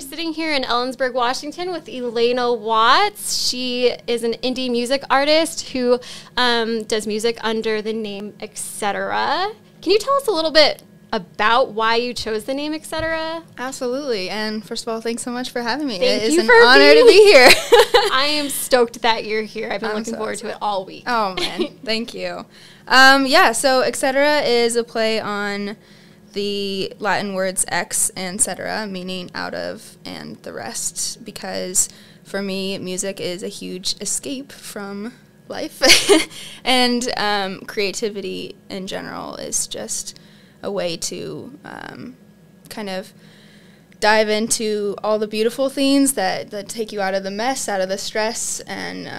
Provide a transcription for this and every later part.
sitting here in Ellensburg, Washington with Elena Watts. She is an indie music artist who does music under the name Xetera. Can you tell us a little bit about why you chose the name Xetera? Absolutely. And first of all, thanks so much for having me. Thank it is you an for honor to be here. I am stoked that you're here. I've been looking forward to it all week. Oh, man. Thank you. Yeah, so Xetera is a play on the Latin words ex and cetera, meaning out of and the rest, because for me, music is a huge escape from life. And creativity in general is just a way to kind of dive into all the beautiful things that take you out of the mess, out of the stress, and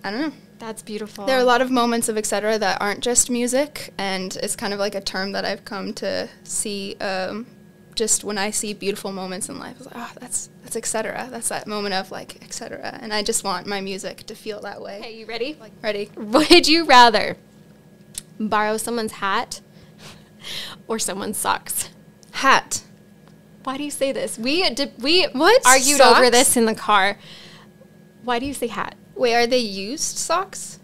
I don't know. That's beautiful. There are a lot of moments of Xetera that aren't just music, and it's kind of like a term that I've come to see just when I see beautiful moments in life. I was like, oh, that's Xetera. That's that moment of, like, Xetera. And I just want my music to feel that way. Okay, you ready? Like, ready. Would you rather borrow someone's hat or someone's socks? Hat. Why do you say this? We What? argued Socks? over this in the car. Why do you say hat? Wait, are they used socks?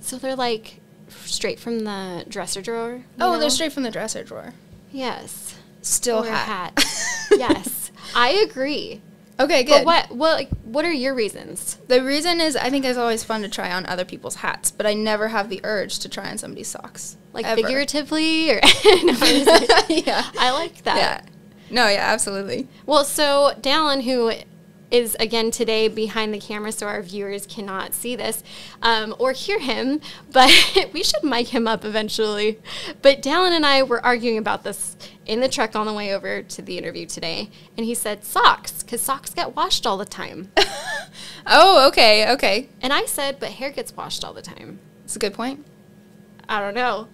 So they're like straight from the dresser drawer? you Oh, know? they're straight from the dresser drawer. Yes. Still Or a hat. Yes. I agree. Okay, good. But what are your reasons? The reason is I think it's always fun to try on other people's hats, but I never have the urge to try on somebody's socks. Like ever. figuratively? Or no, I'm just kidding. Yeah. I like that. Yeah. No, yeah, absolutely. Well, so Dallin, who is, again, today behind the camera so our viewers cannot see this or hear him, but we should mic him up eventually. But Dallin and I were arguing about this in the truck on the way over to the interview today, and he said socks, because socks get washed all the time. Oh, okay. And I said, but hair gets washed all the time. That's a good point. I don't know.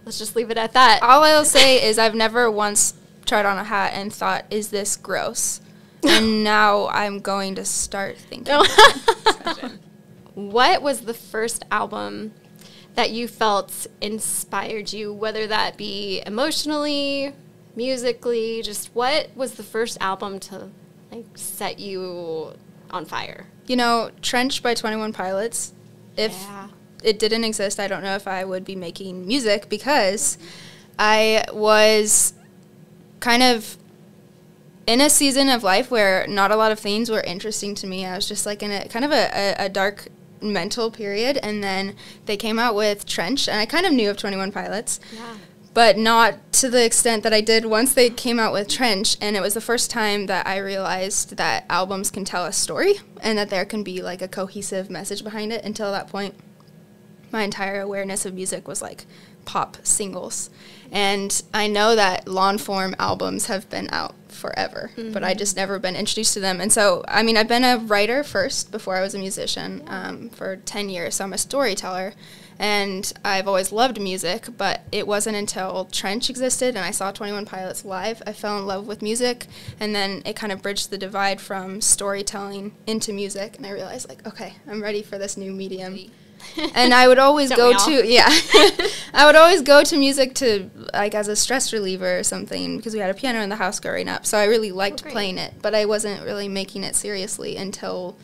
Let's just leave it at that. All I'll say is I've never once tried on a hat and thought, is this gross? And now I'm going to start thinking. What was the first album that you felt inspired you, whether that be emotionally, musically, just what was the first album to like set you on fire? You know, Trench by 21 Pilots, if Yeah. it didn't exist, I don't know if I would be making music, because I was kind of in a season of life where not a lot of things were interesting to me. I was just like in a kind of a dark mental period, and then they came out with Trench, and I kind of knew of 21 Pilots, Yeah. but not to the extent that I did once they came out with Trench, and it was the first time that I realized that albums can tell a story and that there can be like a cohesive message behind it. Until that point, my entire awareness of music was like pop singles. And I know that long-form albums have been out forever, but I just never been introduced to them. And so, I mean, I've been a writer first before I was a musician for 10 years, so I'm a storyteller. And I've always loved music, but it wasn't until Trench existed and I saw 21 Pilots live, I fell in love with music, and then it kind of bridged the divide from storytelling into music, and I realized, like, okay, I'm ready for this new medium. And I would always Don't go we all? to, yeah, I would always go to music to, like, as a stress reliever or something, because we had a piano in the house growing up, so I really liked great. playing it, but I wasn't really making it seriously until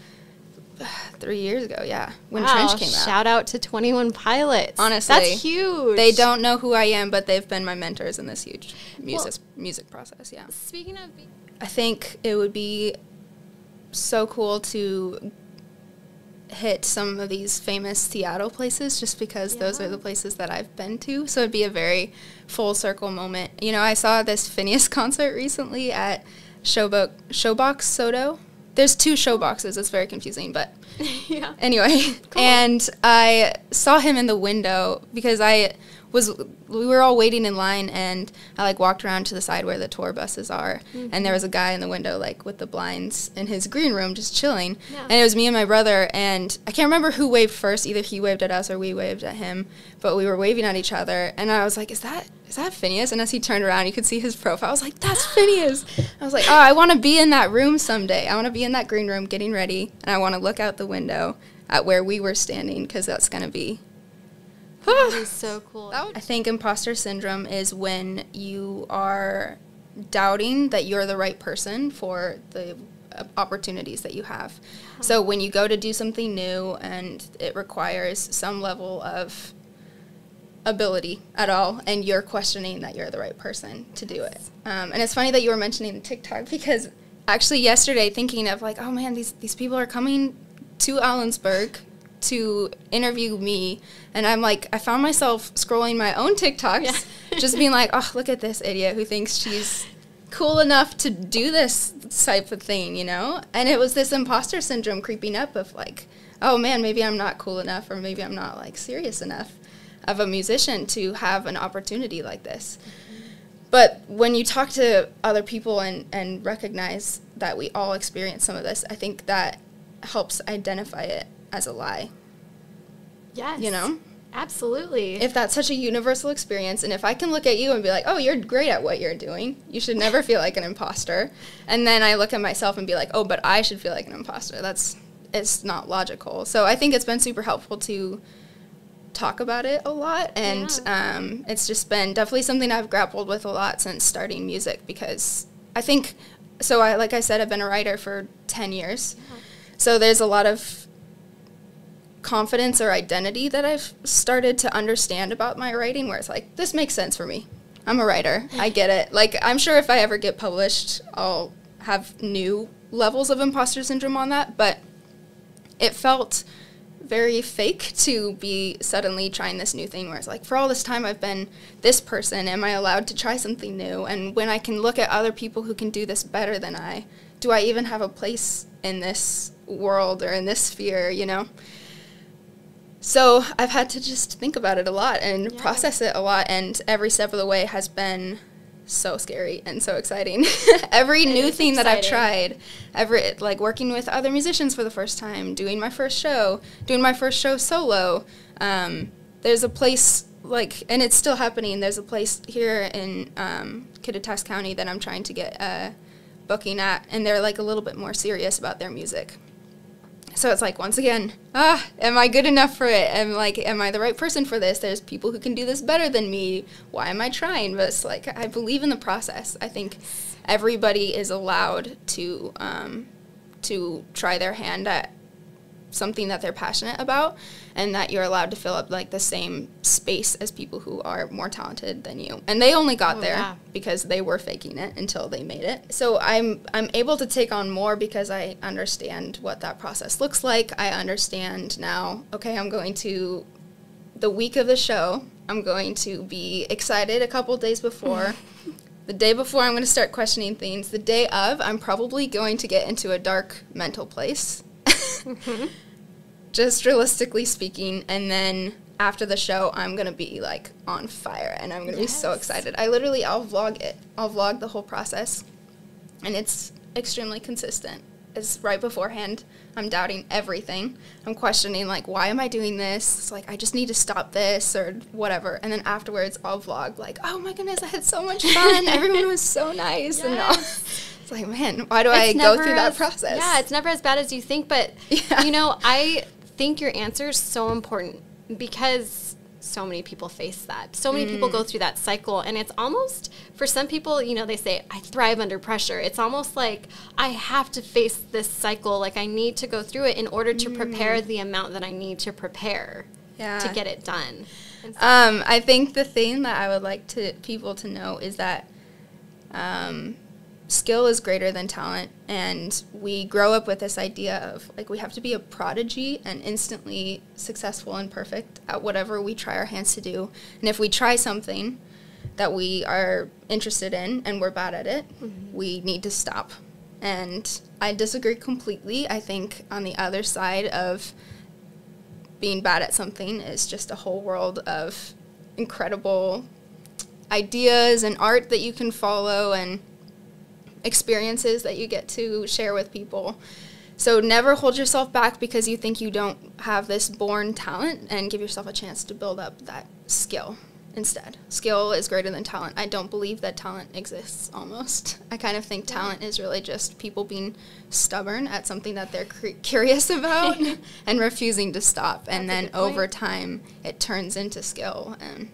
3 years ago, when Trench came out. Shout out to 21 Pilots. Honestly. That's huge. They don't know who I am, but they've been my mentors in this huge music process, yeah. Speaking of... I think it would be so cool to hit some of these famous Seattle places, just because those are the places that I've been to. So it'd be a very full circle moment. You know, I saw this Phineas concert recently at Showbox Soto. There's 2 Showboxes. It's very confusing, but Yeah. anyway. Cool. And I saw him in the window because we were all waiting in line, and I like walked around to the side where the tour buses are, and there was a guy in the window like with the blinds in his green room just chilling. Yeah. And it was me and my brother, and I can't remember who waved first. Either he waved at us or we waved at him, but we were waving at each other, and I was like, is that Phineas? And as he turned around, you could see his profile. I was like, that's Phineas. I was like, oh, I want to be in that room someday. I want to be in that green room getting ready, and I want to look out the window at where we were standing, because that's going to be... That is so cool. I think imposter syndrome is when you are doubting that you're the right person for the opportunities that you have. So when you go to do something new and it requires some level of ability at all, and you're questioning that you're the right person to do it. And it's funny that you were mentioning the TikTok, because actually yesterday, thinking of like, oh man, these people are coming to Ellensburg to interview me, and I'm like, I found myself scrolling my own TikToks, just being like, oh, look at this idiot who thinks she's cool enough to do this type of thing, you know? And it was this imposter syndrome creeping up of like, oh man, maybe I'm not cool enough, or maybe I'm not like serious enough of a musician to have an opportunity like this. But when you talk to other people and recognize that we all experience some of this, I think that helps identify it as a lie. Yes. You know? Absolutely. If that's such a universal experience, and if I can look at you and be like, oh, you're great at what you're doing, you should never feel like an imposter. And then I look at myself and be like, oh, but I should feel like an imposter. It's not logical. So I think it's been super helpful to talk about it a lot, and it's just been definitely something I've grappled with a lot since starting music, because I think, like I said, I've been a writer for 10 years, so there's a lot of confidence or identity that I've started to understand about my writing, where it's like, this makes sense for me. I'm a writer. I get it. Like, I'm sure if I ever get published, I'll have new levels of imposter syndrome on that, but it felt very fake to be suddenly trying this new thing where it's like, for all this time I've been this person, am I allowed to try something new? And when I can look at other people who can do this better than I, do I even have a place in this world or in this sphere, you know? So I've had to just think about it a lot and process it a lot, and every step of the way has been so scary and so exciting. Every new thing that I've tried, like working with other musicians for the first time, doing my first show solo, there's a place, like, and it's still happening, there's a place here in Kittitas County that I'm trying to get a booking at, and they're like a little bit more serious about their music. So it's like, once again, am I good enough for it? Am I the right person for this? There's people who can do this better than me. Why am I trying? But it's like, I believe in the process. I think everybody is allowed to try their hand at something that they're passionate about, and that you're allowed to fill up like the same space as people who are more talented than you. And they only got there because they were faking it until they made it. So I'm able to take on more because I understand what that process looks like. I understand now, okay, the week of the show, I'm going to be excited a couple days before. The day before, I'm going to start questioning things. The day of, I'm probably going to get into a dark mental place. Just realistically speaking, and then after the show, I'm going to be, like, on fire, and I'm going to be so excited. I'll vlog it. I'll vlog the whole process, and it's extremely consistent. It's right beforehand. I'm doubting everything. I'm questioning, like, why am I doing this? It's like, I just need to stop this or whatever. And then afterwards, I'll vlog, like, oh, my goodness, I had so much fun. Everyone was so nice. Yes. And all. It's like, man, why do I go through that process? Yeah, it's never as bad as you think. But, you know, I think your answer is so important because so many people face that. So many people go through that cycle, and it's almost, for some people, you know, they say, I thrive under pressure. It's almost like I have to face this cycle, like I need to go through it in order to prepare the amount that I need to prepare to get it done. So I think the thing that I would like people to know is that skill is greater than talent, and we grow up with this idea of, like, we have to be a prodigy and instantly successful and perfect at whatever we try our hands to do. And if we try something that we are interested in and we're bad at it, we need to stop. And I disagree completely. I think on the other side of being bad at something is just a whole world of incredible ideas and art that you can follow and experiences that you get to share with people. So never hold yourself back because you think you don't have this born talent, and give yourself a chance to build up that skill instead. Skill is greater than talent. I don't believe that talent exists almost. I kind of think talent is really just people being stubborn at something that they're curious about and refusing to stop. And then over time it turns into skill. And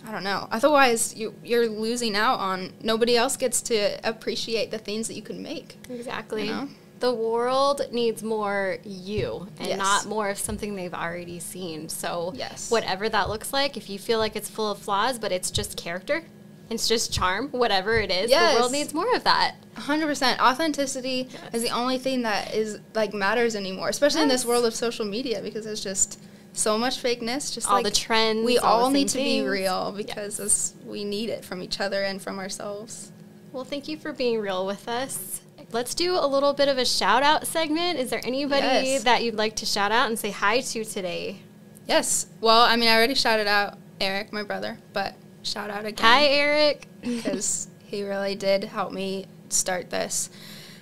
I don't know. Otherwise, you're losing out on, nobody else gets to appreciate the things that you can make. Exactly. You know? The world needs more you and Yes. not more of something they've already seen. So Yes. whatever that looks like, if you feel like it's full of flaws, but it's just character, it's just charm, whatever it is, Yes. the world needs more of that. 100%. Authenticity is the only thing that is like matters anymore, especially in this world of social media, because there's just so much fakeness. Just all like the trends. we all all the need to same be things. real because we need it from each other and from ourselves. Well, thank you for being real with us. Let's do a little bit of a shout out segment. Is there anybody Yes. that you'd like to shout out and say hi to today? Yes. Well, I mean, I already shouted out Eric, my brother, but shout out again. Hi, Eric. Because he really did help me start this.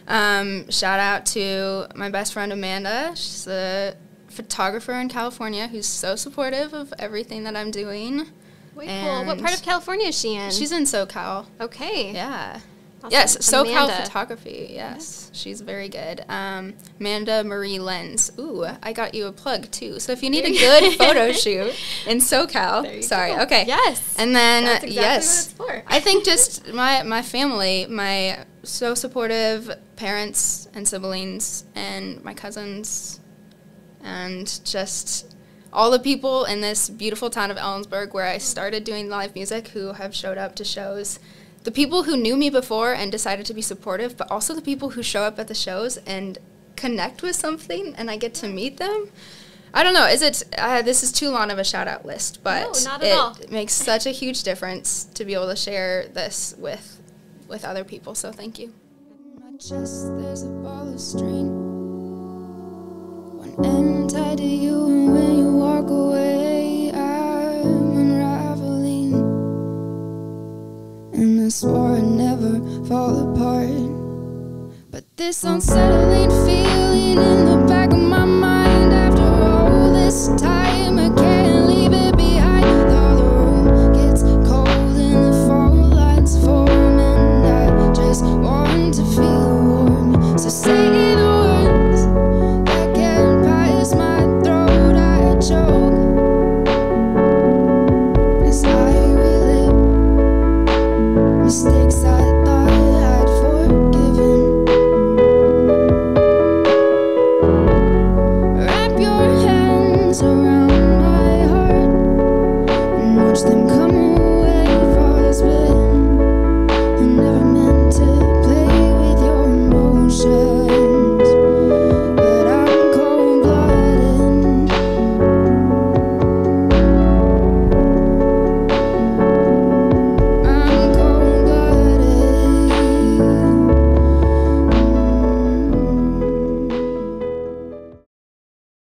Shout out to my best friend Amanda. She's a photographer in California who's so supportive of everything that I'm doing. Way cool. What part of California is she in? She's in SoCal. Okay. Yeah. Awesome. Yes, SoCal Amanda. Photography. Yes, she's very good. Amanda Marie Lenz. Ooh, I got you a plug too. So if you need a good photo shoot in SoCal, There you sorry, go. okay. Yes. And then That's exactly yes, what it's for. I think just my family, my so supportive parents and siblings, and my cousins, and just all the people in this beautiful town of Ellensburg where I started doing live music who have showed up to shows. The people who knew me before and decided to be supportive, but also the people who show up at the shows and connect with something and I get to meet them. I don't know, this is too long of a shout-out list, but No, not at all. it makes such a huge difference to be able to share this with other people, so thank you. My chest, there's a ball of string. One end tied to you, and when you walk away, I'm unraveling. And I swore I'd never fall apart, but this unsettling feeling in the back of my